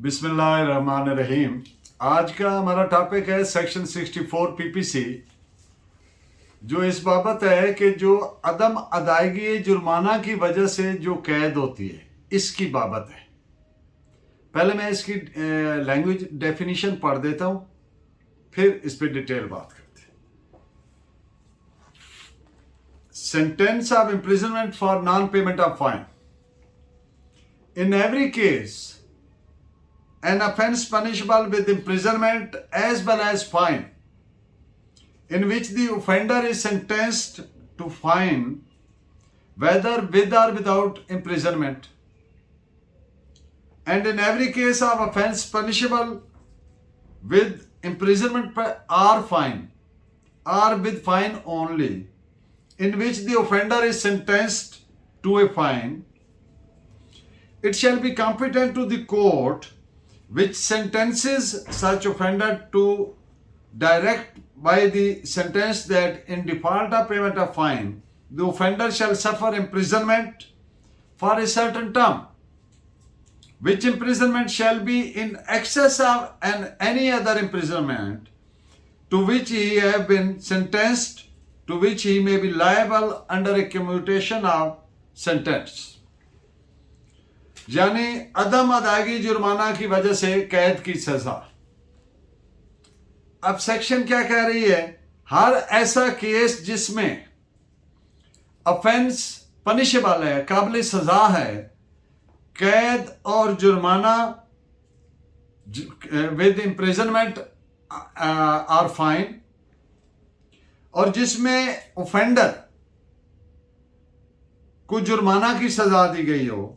बिस्मिल्लाहिर्रहमानिर्रहीम। आज का हमारा टॉपिक है सेक्शन 64 पीपीसी, जो इस बाबत है कि जो अदम अदायगी जुर्माना की वजह से जो कैद होती है, इसकी बाबत है। पहले मैं इसकी लैंग्वेज डेफिनेशन पढ़ देता हूँ, फिर इस पर डिटेल बात करते हैं। Sentence of imprisonment for non payment of fine. In every case an offence punishable with imprisonment as well as fine, in which the offender is sentenced to fine, whether with or without imprisonment, and in every case of offence punishable with imprisonment or fine, or with fine only, in which the offender is sentenced to a fine, it shall be competent to the court which sentences such offender to direct by the sentence that in default of payment of fine, the offender shall suffer imprisonment for a certain term, which imprisonment shall be in excess of any other imprisonment to which he have been sentenced, to which he may be liable under a commutation of sentence। यानी अदम अदायगी जुर्माना की वजह से कैद की सजा। अब सेक्शन क्या कह रही है? हर ऐसा केस जिसमें ऑफेंस पनिशेबल है, काबिल सजा है, कैद और जुर्माना विद इम्प्रिजनमेंट और फाइन, और जिसमें ऑफेंडर को जुर्माना की सजा दी गई हो,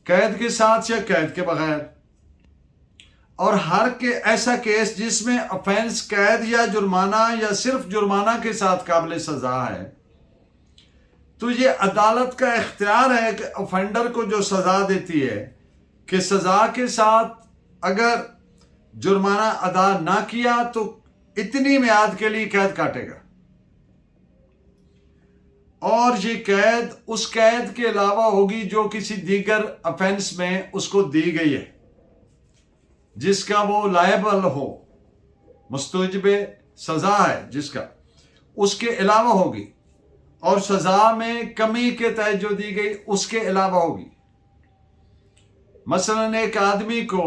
कैद के साथ या कैद के बगैर, और हर के ऐसा केस जिसमें ऑफेंस कैद या जुर्माना या सिर्फ जुर्माना के साथ काबिल सजा है, तो ये अदालत का इख्तियार है कि ऑफेंडर को जो सजा देती है कि सजा के साथ अगर जुर्माना अदा ना किया तो इतनी मियाद के लिए कैद काटेगा, और ये कैद उस कैद के अलावा होगी जो किसी दीगर ऑफेंस में उसको दी गई है, जिसका वो लायबल हो, मुस्तौजिबे सजा है जिसका, उसके अलावा होगी, और सजा में कमी के तहत जो दी गई उसके अलावा होगी। मसलन एक आदमी को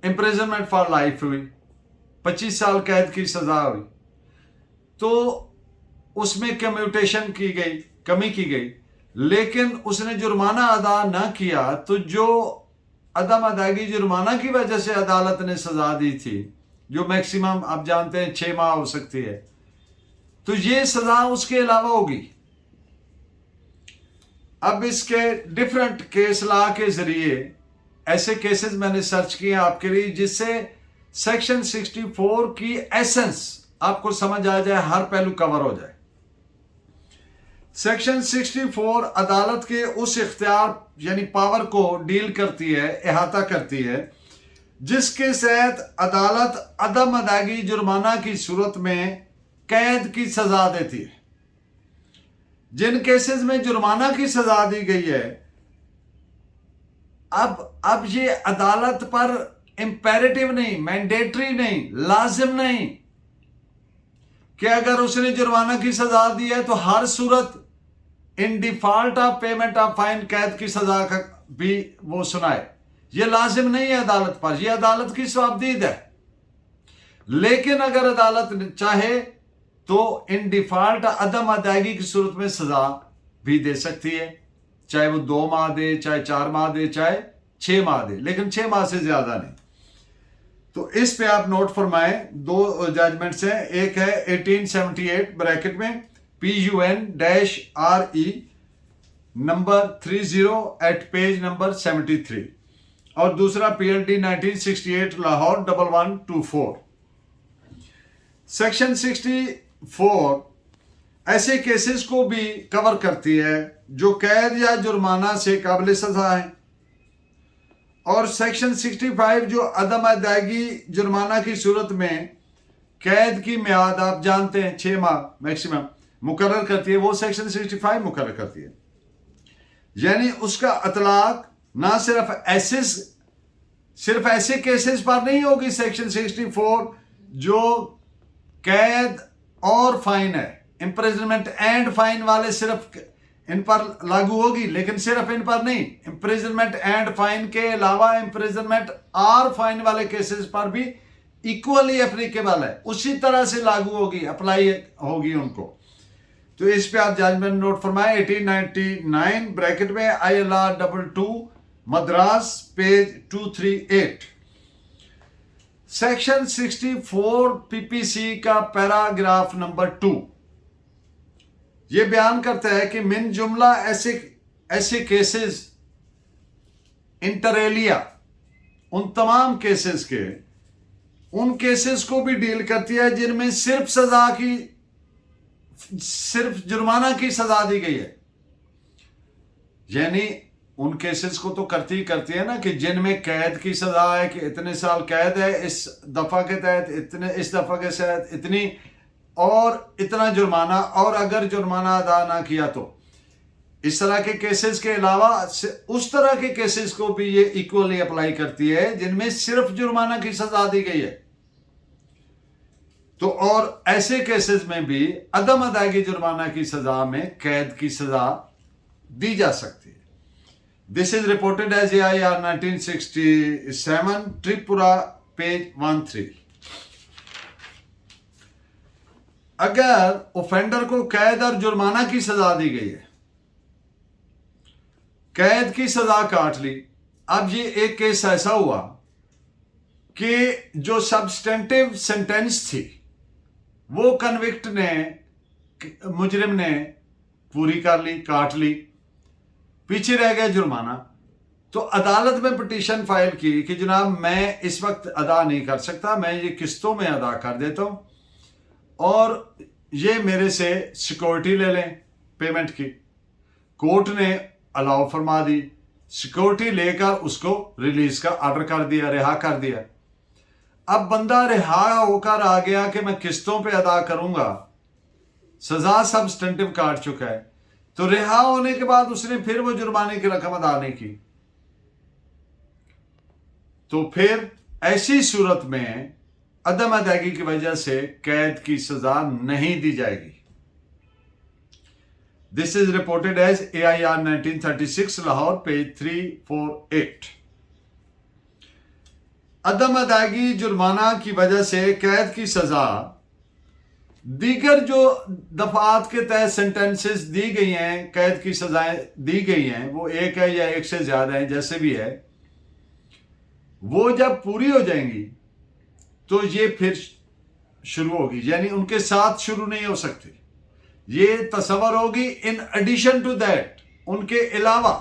इम्प्रिजनमेंट फॉर लाइफ हुई, 25 साल कैद की सजा हुई, तो उसमें कम्यूटेशन की गई, कमी की गई, लेकिन उसने जुर्माना अदा ना किया, तो जो अदम अदायगी जुर्माना की वजह से अदालत ने सजा दी थी, जो मैक्सिमम आप जानते हैं 6 माह हो सकती है, तो ये सजा उसके अलावा होगी। अब इसके डिफरेंट केस लॉ के जरिए ऐसे केसेस मैंने सर्च किए आपके लिए, जिससे सेक्शन 64 की एसेंस आपको समझ आ जाए, हर पहलू कवर हो जाए। सेक्शन 64 अदालत के उस इख्तियार यानी पावर को डील करती है, अहाता करती है, जिसके तहत अदालत अदम अदायगी जुर्माना की सूरत में कैद की सजा देती है। जिन केसेस में जुर्माना की सजा दी गई है, अब ये अदालत पर इंपेरेटिव नहीं, मैंडेटरी नहीं, लाजिम नहीं कि अगर उसने जुर्माना की सजा दी है तो हर सूरत in default of payment of fine कैद की सजा का भी वो सुनाए। ये लाजिम नहीं है अदालत पर, यह अदालत की स्वाबदीद है। लेकिन अगर अदालत चाहे तो इन डिफॉल्ट अदम अदायगी की सूरत में सजा भी दे सकती है, चाहे वो 2 माह दे, चाहे 4 माह दे, चाहे 6 माह दे, लेकिन 6 माह से ज्यादा नहीं। तो इस पे आप नोट फरमाएं, 2 जजमेंट्स हैं। एक है 1878 ब्रैकेट में PUN-RE number 30 eight page number 73, और दूसरा PLD 1968 लाहौर 1124। सेक्शन 64 ऐसे केसेस को भी कवर करती है जो कैद या जुर्माना से काबिल सजा है, और सेक्शन 65 जो अदम अदायगी जुर्माना की सूरत में कैद की मियाद आप जानते हैं 6 माह मैक्सिमम मुकर्रर करती है, वो सेक्शन 65 मुकर्रर करती है। यानी उसका अतलाक ना सिर्फ एसिस सिर्फ ऐसे केसेस पर नहीं होगी सेक्शन 64 जो कैद और फाइन है, इम्प्रिजनमेंट एंड फाइन वाले सिर्फ इन पर लागू होगी, लेकिन सिर्फ इन पर नहीं, इम्प्रिजनमेंट एंड फाइन के अलावा इम्प्रिजनमेंट और फाइन वाले केसेस पर भी इक्वली एप्लीकेबल है, उसी तरह से लागू होगी, अप्लाई होगी उनको। तो इस पे आप जजमेंट नोट फरमाए 1899 ब्रैकेट में ILR 22 Madras page 238। Section 64 PPC का पैराग्राफ नंबर 2 ये बयान करता है कि मिन जुमला ऐसे केसेस इंटरेलिया, उन तमाम केसेस के, उन केसेस को भी डील करती है जिनमें सिर्फ जुर्माना की सजा दी गई है। यानी उन केसेस को तो करती है ना कि जिनमें कैद की सजा है कि इतने साल कैद है इस दफा के तहत, इतने इस दफा के तहत इतनी और इतना जुर्माना, और अगर जुर्माना अदा ना किया तो इस तरह के केसेस के अलावा उस तरह के केसेस को भी ये इक्वली अप्लाई करती है जिनमें सिर्फ जुर्माना की सजा दी गई है। तो और ऐसे केसेस में भी अदम अदायगी जुर्माना की सजा में कैद की सजा दी जा सकती है। This is reported as AIR 1967 Tripura page 13। अगर ऑफेंडर को कैद और जुर्माना की सजा दी गई है, कैद की सजा काट ली, अब ये एक केस ऐसा हुआ कि जो सब्सटेंटिव सेंटेंस थी वो कन्विक्ट ने, मुजरिम ने पूरी कर ली, काट ली, पीछे रह गया जुर्माना। तो अदालत में पिटीशन फाइल की कि जनाब मैं इस वक्त अदा नहीं कर सकता, मैं ये किस्तों में अदा कर देता हूं और ये मेरे से सिक्योरिटी ले लें पेमेंट की। कोर्ट ने अलाउ फरमा दी, सिक्योरिटी लेकर उसको रिलीज का ऑर्डर कर दिया, रिहा कर दिया। अब बंदा रिहा होकर आ गया कि मैं किस्तों पे अदा करूंगा, सजा सब्सटेंटिव काट चुका है, तो रिहा होने के बाद उसने फिर वो जुर्माने की रकम अदा नहीं की, तो फिर ऐसी सूरत में अदम अदायगी की वजह से कैद की सजा नहीं दी जाएगी। This is reported as AIR 1936 Lahore page 348। अदम अदायगी जुर्माना की वजह से कैद की सजा दीगर जो दफात के तहत सेंटेंसेस दी गई हैं, कैद की सजाएं दी गई हैं, वो एक है या एक से ज्यादा है, जैसे भी है, वो जब पूरी हो जाएंगी तो ये फिर शुरू होगी, यानी उनके साथ शुरू नहीं हो सकती, ये तस्वर होगी इन एडिशन टू दैट, उनके अलावा।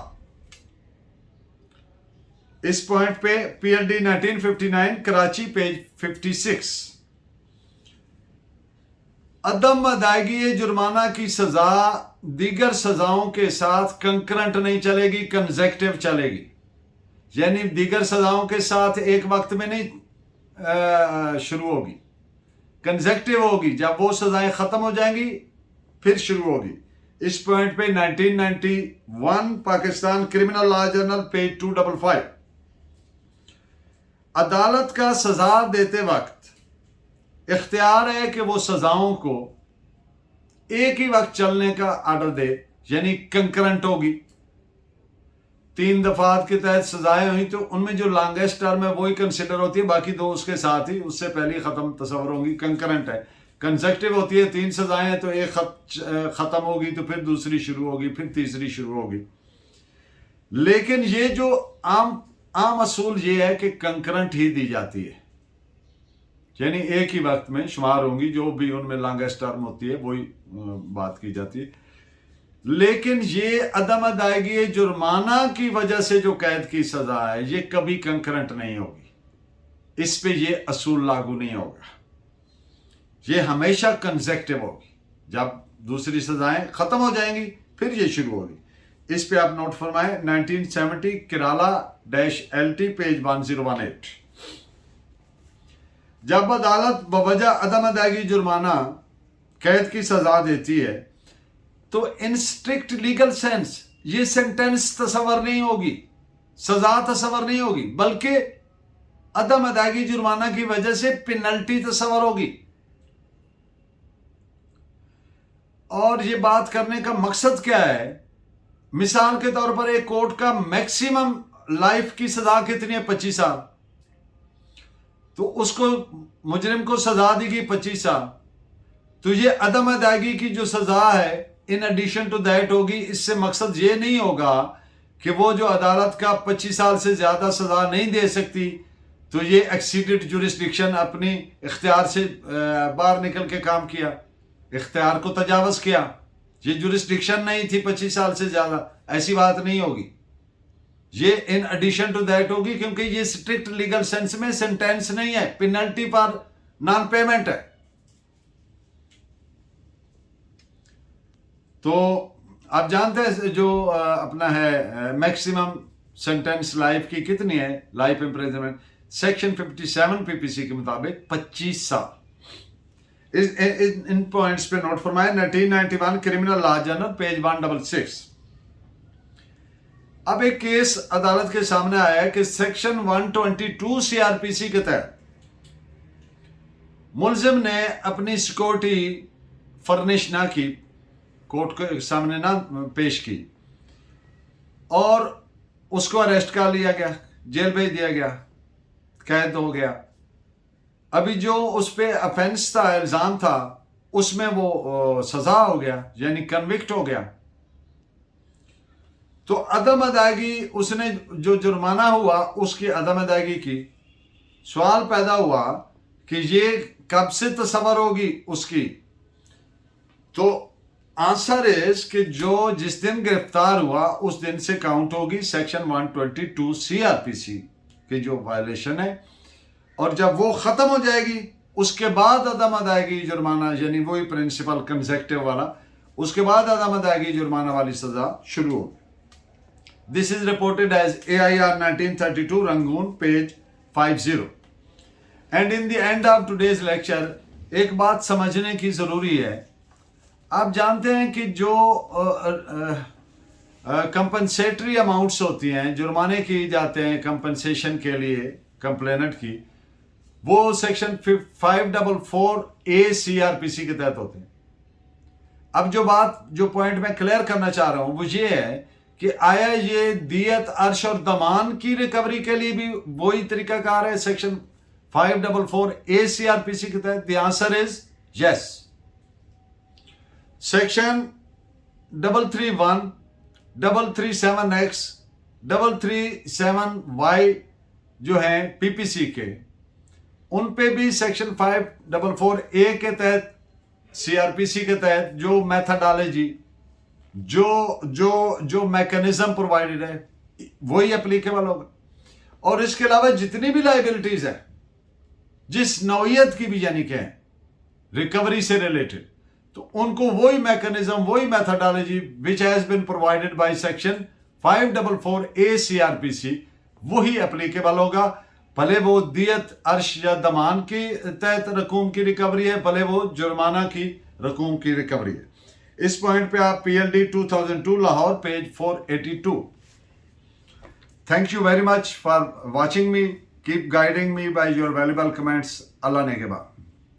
इस पॉइंट पे PLD 1959 कराची पेज 56। अदम अदायगी जुर्माना की सजा दीगर सजाओं के साथ कंकरेंट नहीं चलेगी, कंसेक्टिव चलेगी, यानी दीगर सजाओं के साथ एक वक्त में नहीं शुरू होगी, कंसेक्टिव होगी। जब वो सजाएं खत्म हो जाएंगी फिर शुरू होगी। इस पॉइंट पे 1991 Pakistan criminal law journal page 255। अदालत का सजा देते वक्त इख्तियार है कि वो सजाओं को एक ही वक्त चलने का ऑर्डर दे, यानी कंकरेंट होगी। 3 दफात के तहत सजाएं हुई तो उनमें जो लॉन्गेस्ट टर्म है वही कंसिडर होती है, बाकी 2 उसके साथ ही उससे पहले खत्म तस्वर होंगी। कंकरेंट है, कंसेक्टिव होती है, 3 सजाएं हैं तो एक खत्म होगी तो फिर दूसरी शुरू होगी, फिर तीसरी शुरू होगी। लेकिन ये जो आम असूल ये है कि कंकरेंट ही दी जाती है, यानी एक ही वक्त में शुमार होंगी, जो भी उनमें लॉन्गेस्ट टर्म होती है वही बात की जाती है। लेकिन ये अदम अदायगी जुर्माना की वजह से जो कैद की सजा है ये कभी कंकरेंट नहीं होगी, इस पे ये असूल लागू नहीं होगा, ये हमेशा कंसेक्टिव होगी। जब दूसरी सजाएं खत्म हो जाएंगी फिर ये शुरू होगी। इस पे आप नोट फरमाएं 1970 केराला-LT पेज 1018। जब अदालत बवजह अदम अदायगी जुर्माना कैद की सजा देती है तो इन स्ट्रिक्ट लीगल सेंस ये सेंटेंस तस्वर नहीं होगी, सजा तस्वर नहीं होगी, बल्कि अदम अदायगी जुर्माना की वजह से पेनल्टी तस्वर होगी। और ये बात करने का मकसद क्या है? मिसाल के तौर पर एक कोर्ट का मैक्सिमम लाइफ की सजा कितनी है? 25 साल। तो उसको मुजरिम को सजा दी गई 25 साल। तो ये अदम अदायगी की जो सजा है इन एडिशन टू दैट होगी। इससे मकसद ये नहीं होगा कि वो जो अदालत का 25 साल से ज्यादा सजा नहीं दे सकती, तो ये एक्सीडेड जुरिस्डिक्शन अपनी इख्तियार से बाहर निकल के काम किया, इख्तियार को तजावज किया, ये जुरिस्डिक्शन नहीं थी 25 साल से ज्यादा, ऐसी बात नहीं होगी। ये इन एडिशन टू दैट होगी, क्योंकि ये स्ट्रिक्ट लीगल सेंस में सेंटेंस नहीं है, पेनल्टी पर नॉन पेमेंट है। तो आप जानते हैं जो अपना है मैक्सिमम सेंटेंस लाइफ की कितनी है? लाइफ इम्प्रिजनमेंट सेक्शन 57 पीपीसी के मुताबिक 25 साल। इन पॉइंट्स पे नोट फरमाए। 1991 क्रिमिनल लॉ जर्नल पेज 166। अब एक केस अदालत के सामने आया है कि सेक्शन 122 सीआरपीसी के तहत मुलजिम ने अपनी सिक्योरिटी फर्निश ना की, कोर्ट के सामने ना पेश की, और उसको अरेस्ट कर लिया गया, जेल भेज दिया गया, कैद हो गया। अभी जो उस पे अफेंस था, इल्जाम था, उसमें वो सजा हो गया, यानी कन्विक्ट हो गया। तो अदम अदायगी, उसने जो जुर्माना हुआ उसकी अदम अदायगी की, सवाल पैदा हुआ कि ये कब से तस्वर होगी उसकी। तो आंसर इज कि जो जिस दिन गिरफ्तार हुआ उस दिन से काउंट होगी सेक्शन 122 सीआरपीसी की जो वायलेशन है, और जब वो खत्म हो जाएगी उसके बाद अदम अदायगी जुर्माना, यानी वही प्रिंसिपल कंसेक्टिव वाला, उसके बाद अदम अदायगी जुर्माना वाली सजा शुरू होगी। This is reported as AIR 1932 Rangoon page 50। And in the end of today's lecture एक बात समझने की जरूरी है। आप जानते हैं कि जो कंपनसेटरी अमाउंट्स होती हैं, जुर्माने की जाते हैं कंपनसेशन के लिए कंप्लेनेंट की, वो सेक्शन 544A सीआरपीसी के तहत होते हैं। अब जो पॉइंट मैं क्लियर करना चाह रहा हूं वो ये है कि आया ये दियत, अर्श और दमान की रिकवरी के लिए भी वही तरीकाकार है सेक्शन 544A सीआरपीसी के तहत? The answer is yes. Section 331, 337X, 337Y जो है पीपीसी के, उन पे भी सेक्शन 544A के तहत, सीआरपीसी के तहत जो मेथडोलॉजी, जो मैकेनिज्म प्रोवाइडेड है वही एप्लीकेबल होगा। और इसके अलावा जितनी भी लाइबिलिटीज है जिस नौयत की भी, यानी कि रिकवरी से रिलेटेड, तो उनको वही मैकेनिज्म, वही methodology which has been provided by section 544A CrPC वही एप्लीकेबल होगा। भले वो दियत, अर्श या दमान की तहत रकूम की रिकवरी है, भले वो जुर्माना की रकूम की रिकवरी है। इस पॉइंट पे आप PLD 2002 Lahore page 482। Thank you very much for watching me. Keep guiding me by your valuable comments. Allah ने के बाद।